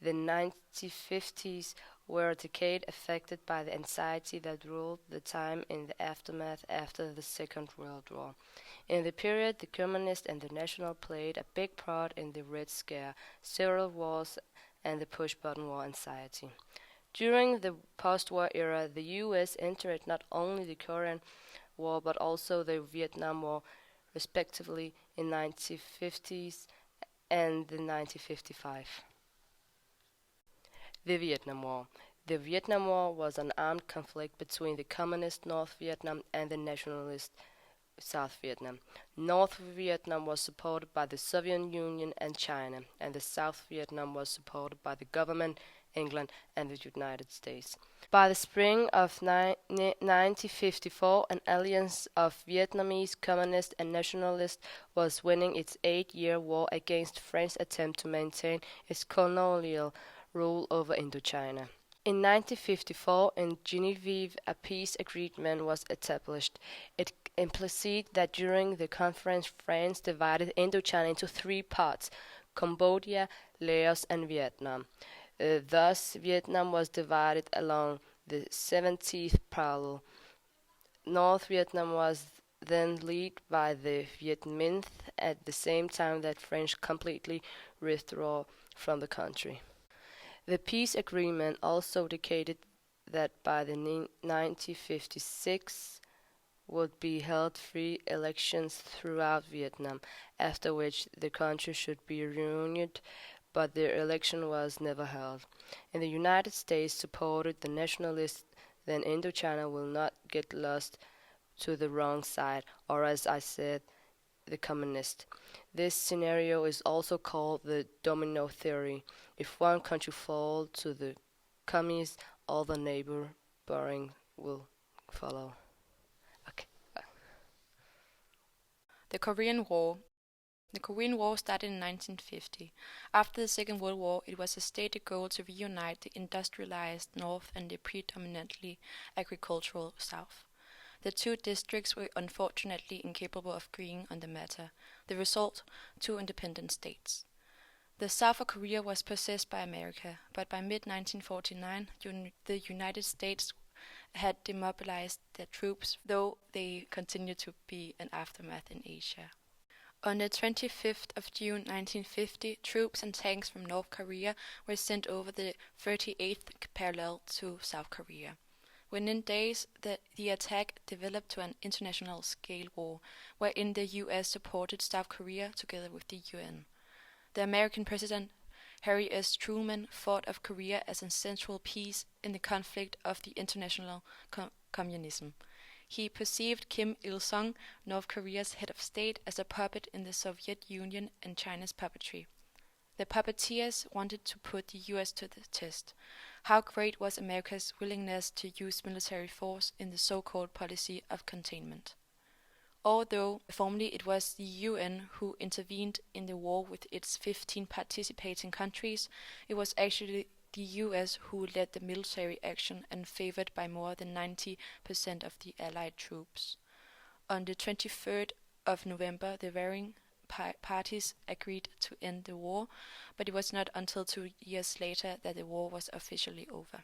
The 1950s were a decade affected by the anxiety that ruled the time in the aftermath after the Second World War. In the period, the Communist and the National played a big part in the Red Scare, several wars, and the push-button war anxiety. During the post-war era, the U.S. entered not only the Korean War but also the Vietnam War, respectively, in 1950s and the 1955. The Vietnam War. The Vietnam War was an armed conflict between the Communist North Vietnam and the Nationalist South Vietnam. North Vietnam was supported by the Soviet Union and China, and the South Vietnam was supported by the government, England, and the United States. By the spring of 1954, an alliance of Vietnamese communists and nationalists was winning its 8-year war against France's attempt to maintain its colonial rule over Indochina. In 1954, in Geneva, a peace agreement was established. It implicit that during the conference France divided Indochina into three parts: Cambodia, Laos, and Vietnam. Thus, Vietnam was divided along the 70th parallel. North Vietnam was then led by the Viet Minh at the same time that French completely withdrew from the country. The peace agreement also dictated that by the 1956 would be held free elections throughout Vietnam, after which the country should be reunited, but the election was never held. And the United States supported the nationalists, then Indochina will not get lost to the wrong side, or as I said, the communist. This scenario is also called the domino theory. If one country falls to the communists, all the neighboring will follow. Okay. The Korean War. The Korean War started in 1950. After the Second World War, it was a stated goal to reunite the industrialized North and the predominantly agricultural South. The two districts were unfortunately incapable of agreeing on the matter. The result, two independent states. The South of Korea was possessed by America, but by mid-1949 the United States had demobilized their troops, though they continued to be an aftermath in Asia. On the 25th of June 1950, troops and tanks from North Korea were sent over the 38th parallel to South Korea. Within days, the attack developed to an international scale war, wherein the U.S. supported South Korea together with the UN. The American President Harry S. Truman thought of Korea as a central piece in the conflict of the international communism. He perceived Kim Il-sung, North Korea's head of state, as a puppet in the Soviet Union and China's puppetry. The puppeteers wanted to put the U.S. to the test. How great was America's willingness to use military force in the so-called policy of containment? Although formally it was the UN who intervened in the war with its 15 participating countries, it was actually the US who led the military action and favored by more than 90% of the Allied troops. On the 23rd of November, the varying parties agreed to end the war, but it was not until 2 years later that the war was officially over.